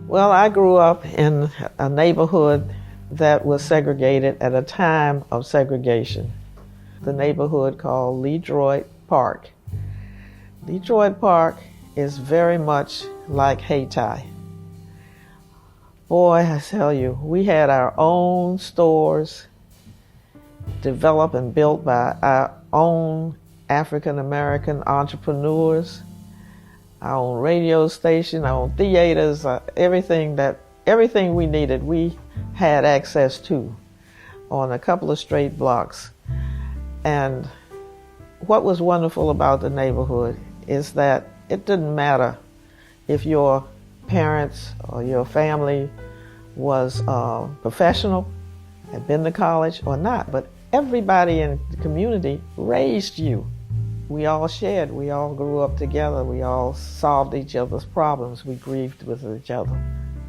Well, I grew up in a neighborhood that was segregated at a time of segregation. The neighborhood called Detroit Park. Detroit Park is very much like Hayti. Boy, I tell you, we had our own stores developed and built by our own African American entrepreneurs, our own radio station, our own theaters, everything we needed, we had access to on a couple of straight blocks. And what was wonderful about the neighborhood is that it didn't matter if your parents or your family was professional, had been to college or not, but everybody in the community raised you. We all shared, we all grew up together, we all solved each other's problems, we grieved with each other.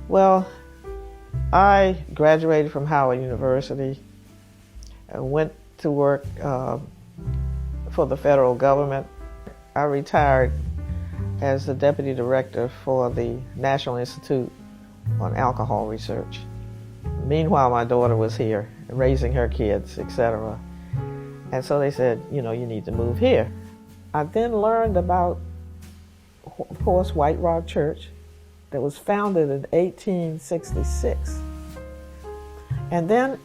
Well, I graduated from Howard University and went to work for the federal government. I retired as the deputy director for the National Institute on Alcohol Research. Meanwhile, my daughter was here, raising her kids, etc. And so they said, you need to move here. I then learned about, of course, White Rock Church that was founded in 1866. And then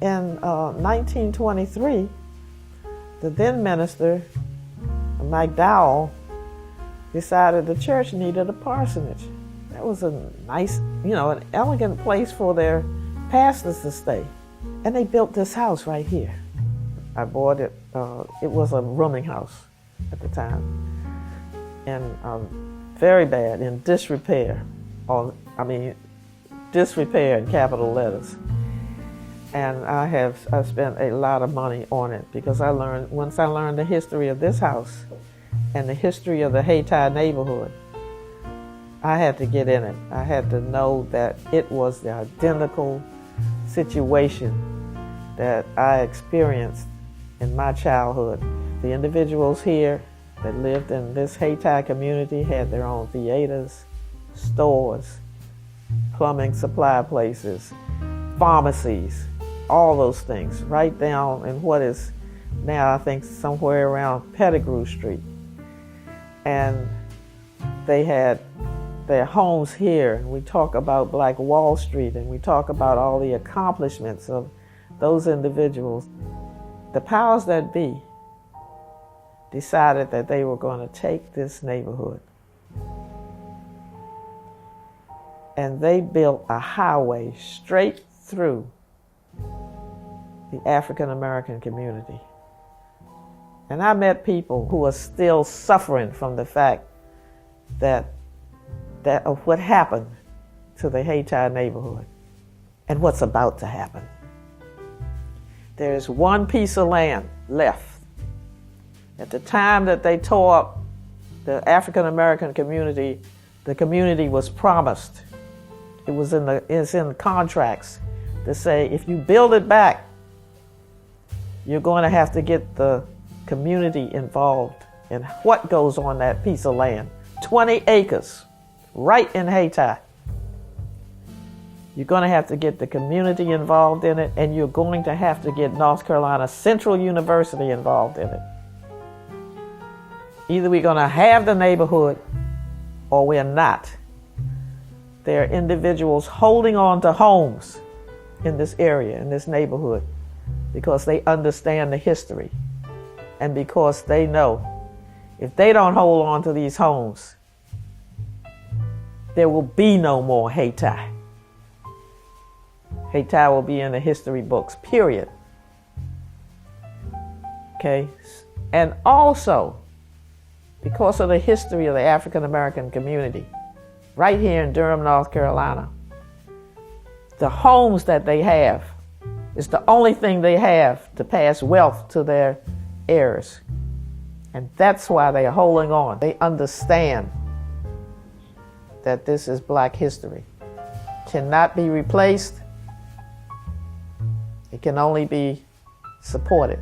in 1923, the then minister, McDowell, decided the church needed a parsonage. That was a nice, an elegant place for their pastors to stay. And they built this house right here. I bought it. It was a rooming house at the time. And very bad, in disrepair. Disrepair in capital letters. And I spent a lot of money on it because once I learned the history of this house and the history of the Hayti neighborhood, I had to get in it. I had to know that it was the identical situation that I experienced in my childhood. The individuals here that lived in this Hayti community had their own theaters, stores, plumbing supply places, pharmacies, all those things, right down in what is now, I think, somewhere around Pettigrew Street. And they had their homes here, and we talk about Black Wall Street, and we talk about all the accomplishments of those individuals. The powers that be decided that they were going to take this neighborhood, and they built a highway straight through the African American community. And I met people who are still suffering from the fact that of what happened to the Hayti neighborhood and what's about to happen. There's one piece of land left. At the time that they tore up the African American community, the community was promised. It's in the contracts to say, if you build it back, you're going to have to get the community involved in what goes on that piece of land. 20 acres, right in Hayti. You're going to have to get the community involved in it, and you're going to have to get North Carolina Central University involved in it. Either we're going to have the neighborhood or we're not. There are individuals holding on to homes in this area, in this neighborhood, because they understand the history and because they know if they don't hold on to these homes, there will be no more Hayti. Hayti will be in the history books, period. Okay? And also, because of the history of the African American community, right here in Durham, North Carolina, the homes that they have is the only thing they have to pass wealth to their heirs. And that's why they are holding on. They understand that this is Black history. Cannot be replaced. It can only be supported.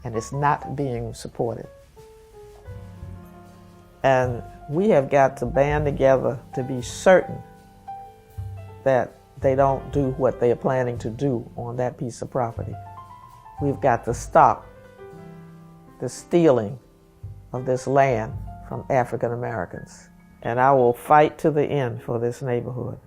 And it's not being supported. And we have got to band together to be certain that they don't do what they are planning to do on that piece of property. We've got to stop the stealing of this land from African Americans. And I will fight to the end for this neighborhood.